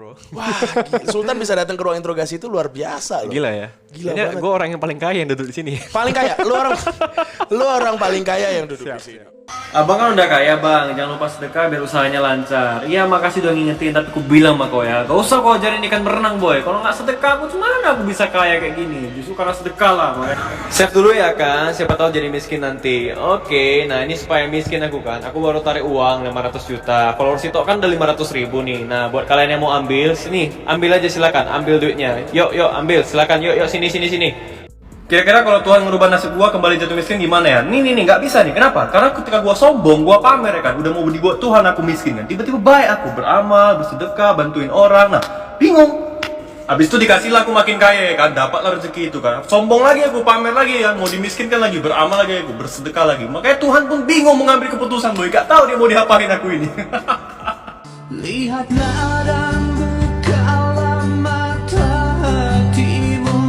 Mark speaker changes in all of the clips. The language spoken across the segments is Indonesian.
Speaker 1: bro.
Speaker 2: Wah, Sultan bisa datang ke ruang interogasi itu luar biasa loh.
Speaker 1: Gila ya.
Speaker 2: Gila
Speaker 1: Kayaknya
Speaker 2: banget.
Speaker 1: gue orang yang paling kaya yang duduk di sini.
Speaker 2: Paling kaya, lu orang paling kaya yang duduk di sini.
Speaker 3: Abang kan udah kaya bang, jangan lupa sedekah biar usahanya lancar. Iya makasih udah ngingetin, tapi aku bilang sama kau ya, gak usah kau ajarin ikan berenang boy. Kalau nggak sedekah, aku gimana aku bisa kaya kayak gini? Justru karena sedekah lah boy. Save dulu ya kan, siapa tahu jadi miskin nanti. Oke, nah ini supaya miskin aku kan, aku baru tarik uang 500 juta. Kalau situ kan udah 500 ribu nih. Nah buat kalian yang mau ambil, sini ambil aja silakan, ambil duitnya. Yuk ambil, silakan yuk sini. Kira-kira kalau Tuhan ngerubah nasib gua kembali jatuh miskin gimana ya? Nih, nggak bisa nih. Kenapa? Karena ketika gua sombong, gua pamer ya kan. Udah mau dibuat Tuhan aku miskin kan. Tiba-tiba baik aku, beramal, bersedekah, bantuin orang. Nah, bingung. Habis itu dikasihlah aku makin kaya ya kan. Dapatlah rezeki itu kan. Sombong lagi aku, pamer lagi kan. Mau dimiskinkan lagi, beramal lagi aku, bersedekah lagi. Makanya Tuhan pun bingung mengambil keputusan boy. Gak tahu dia mau diapain aku ini.
Speaker 4: Lihatlah dan bukalah mata hatimu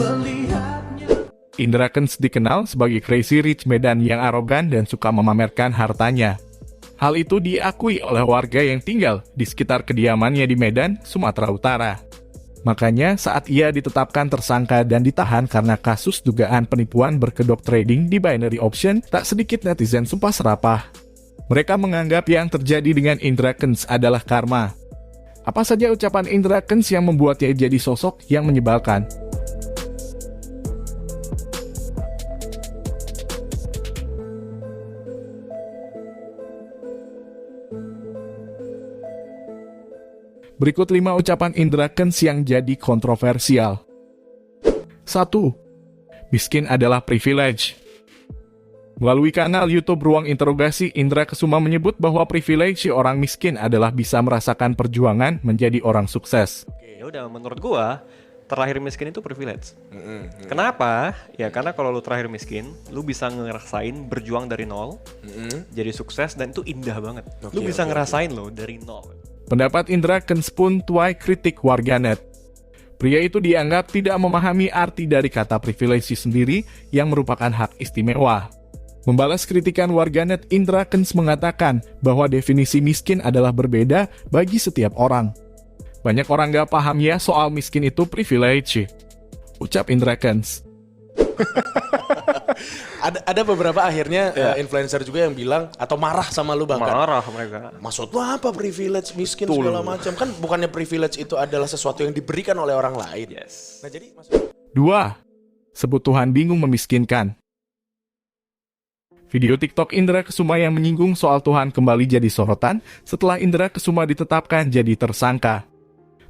Speaker 4: melihatnya.
Speaker 5: Indra Kents dikenal sebagai Crazy Rich Medan yang arogan dan suka memamerkan hartanya. Hal itu diakui oleh warga yang tinggal di sekitar kediamannya di Medan, Sumatera Utara. Makanya saat ia ditetapkan tersangka dan ditahan karena kasus dugaan penipuan berkedok trading di binary option, tak sedikit netizen sumpah serapah. Mereka menganggap yang terjadi dengan Indra Kents adalah karma. Apa saja ucapan Indra Kents yang membuatnya jadi sosok yang menyebalkan? Berikut 5 ucapan Indra Kents yang jadi kontroversial. 1. Miskin adalah privilege. Melalui kanal YouTube Ruang Interogasi, Indra Kesuma menyebut bahwa privilege orang miskin adalah bisa merasakan perjuangan menjadi orang sukses.
Speaker 1: Oke, udah menurut gua terlahir miskin itu privilege. Kenapa? Ya karena kalau lu terlahir miskin, lu bisa ngerasain berjuang dari nol, jadi sukses dan itu indah banget. Lu bisa ngerasain lo dari nol.
Speaker 5: Pendapat Indra Kents pun tuai kritik warganet. Pria itu dianggap tidak memahami arti dari kata privilege sendiri yang merupakan hak istimewa. Membalas kritikan warganet, Indra Kents mengatakan bahwa definisi miskin adalah berbeda bagi setiap orang. Banyak orang gak paham ya soal miskin itu privilege, ucap Indra Kents.
Speaker 2: Ada beberapa akhirnya influencer juga yang bilang atau marah sama lu bahkan.
Speaker 1: Marah mereka.
Speaker 2: Maksud lu apa privilege miskin segala macam? Kan bukannya privilege itu adalah sesuatu yang diberikan oleh orang lain.
Speaker 1: Yes.
Speaker 2: Nah jadi maksud
Speaker 5: 2. Sebut Tuhan bingung memiskinkan. Video TikTok Indra Kesuma yang menyinggung soal Tuhan kembali jadi sorotan setelah Indra Kesuma ditetapkan jadi tersangka.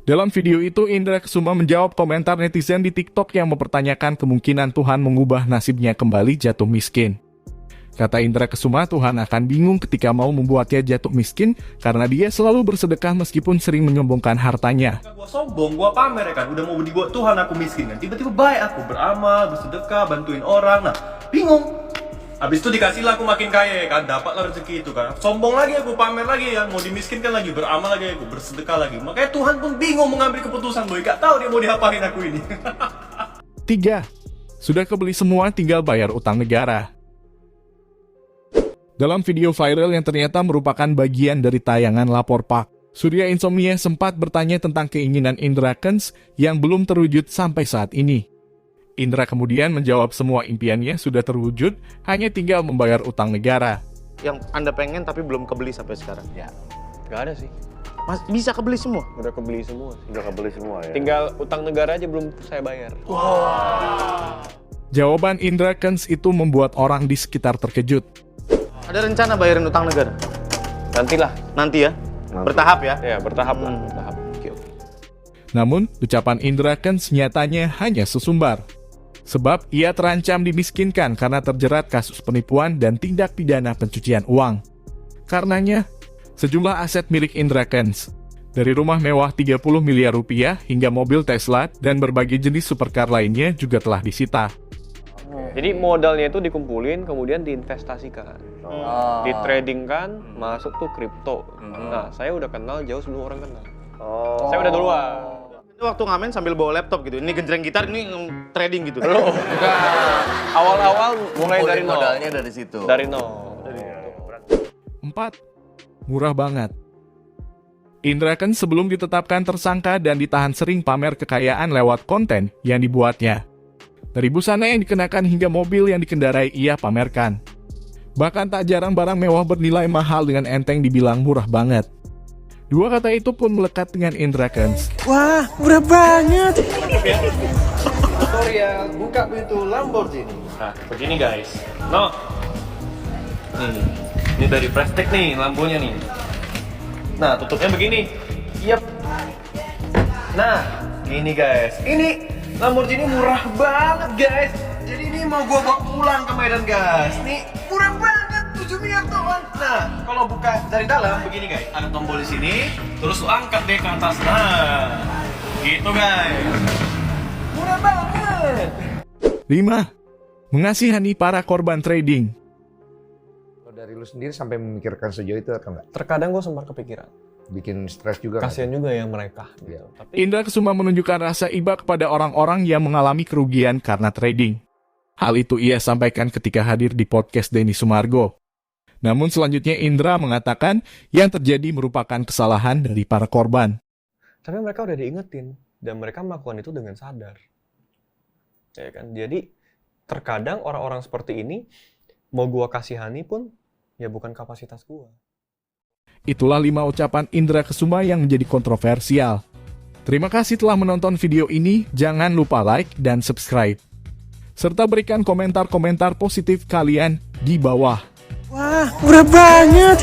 Speaker 5: Dalam video itu, Indra Kesuma menjawab komentar netizen di TikTok yang mempertanyakan kemungkinan Tuhan mengubah nasibnya kembali jatuh miskin. Kata Indra Kesuma, Tuhan akan bingung ketika mau membuatnya jatuh miskin karena dia selalu bersedekah meskipun sering menyombongkan hartanya.
Speaker 3: Gua sombong, gua pamer ya kan. Udah mau dibuat Tuhan aku miskin kan. Tiba-tiba baik aku, beramal, bersedekah, bantuin orang. Nah, bingung. Habis itu dikasihlah aku makin kaya ya kan, dapatlah rezeki itu kan. Sombong lagi aku, pamer lagi ya, mau dimiskinkan lagi, beramal lagi aku, bersedekah lagi. Makanya Tuhan pun bingung mengambil keputusan boy, gak tahu dia mau diapain aku ini.
Speaker 5: 3. Sudah kebeli semua, tinggal bayar utang negara. Dalam video viral yang ternyata merupakan bagian dari tayangan Lapor Pak, Surya Insomnia sempat bertanya tentang keinginan Indra Kents yang belum terwujud sampai saat ini. Indra kemudian menjawab semua impiannya sudah terwujud, hanya tinggal membayar utang negara.
Speaker 6: Yang Anda pengen tapi belum kebeli sampai sekarang?
Speaker 1: Ya, gak ada sih.
Speaker 6: Mas, bisa kebeli semua?
Speaker 1: Udah kebeli semua.
Speaker 7: Udah kebeli semua ya.
Speaker 1: Tinggal utang negara aja belum saya bayar.
Speaker 5: Jawaban Indra Kents itu membuat orang di sekitar terkejut.
Speaker 6: Ada rencana bayarin utang negara?
Speaker 1: Nantilah.
Speaker 6: Nanti ya? Bertahap ya?
Speaker 1: Ya, bertahap lah. Bertahap. Oke.
Speaker 5: Namun, ucapan Indra Kents nyatanya hanya sesumbar. Sebab ia terancam dimiskinkan karena terjerat kasus penipuan dan tindak pidana pencucian uang. Karenanya, sejumlah aset milik Indra Kents, dari rumah mewah 30 miliar rupiah hingga mobil Tesla dan berbagai jenis supercar lainnya juga telah disita.
Speaker 1: Jadi modalnya itu dikumpulin, kemudian diinvestasikan. Ditradingkan, masuk tuh kripto. Nah, saya udah kenal jauh sebelum orang kenal. Saya udah duluan.
Speaker 6: Waktu ngamen sambil bawa laptop gitu, ini genjreng gitar, ini trading gitu.
Speaker 1: Belum. Awal-awal mulai dari nol.
Speaker 7: Modalnya dari situ.
Speaker 1: Dari nol.
Speaker 5: 4. Murah banget. Indra kan sebelum ditetapkan tersangka dan ditahan sering pamer kekayaan lewat konten yang dibuatnya. Dari busana yang dikenakan hingga mobil yang dikendarai ia pamerkan. Bahkan tak jarang barang mewah bernilai mahal dengan enteng dibilang murah banget. Dua kata itu pun melekat dengan Indra Kents.
Speaker 2: Wah, murah banget.
Speaker 7: Victoria buka pintu Lamborghini.
Speaker 3: Nah, begini guys. No. Nih, ini dari plastik nih lampunya nih. Nah, tutupnya begini. Yap. Nah, gini guys. Ini Lamborghini murah banget guys. Jadi ini mau gua bawa pulang ke Medan guys. Nih, murah banget 7 miliar doang. Nah, kalau buka dari dalam begini guys. Ada tombol di sini, terus lu angkat deh ke atas. Nah, gitu guys. Murah banget.
Speaker 5: 5. Mengasihani para korban trading.
Speaker 7: Kalau dari lu sendiri sampai memikirkan sejauh itu atau enggak?
Speaker 8: Terkadang gue sempat kepikiran.
Speaker 7: Bikin stres juga nggak?
Speaker 8: Kasian juga ya mereka.
Speaker 7: Iya.
Speaker 8: Tapi
Speaker 5: Indra Kesuma menunjukkan rasa iba kepada orang-orang yang mengalami kerugian karena trading. Hal itu ia sampaikan ketika hadir di podcast Denny Sumargo. Namun selanjutnya Indra mengatakan yang terjadi merupakan kesalahan dari para korban.
Speaker 8: tapi mereka udah diingetin dan mereka melakukan itu dengan sadar. Ya kan? Jadi terkadang orang-orang seperti ini mau gua kasihani pun ya bukan kapasitas gua.
Speaker 5: Itulah 5 ucapan Indra Kesuma yang menjadi kontroversial. Terima kasih telah menonton video ini, jangan lupa like dan subscribe. Serta berikan komentar-komentar positif kalian di bawah.
Speaker 2: Wah, murah banget.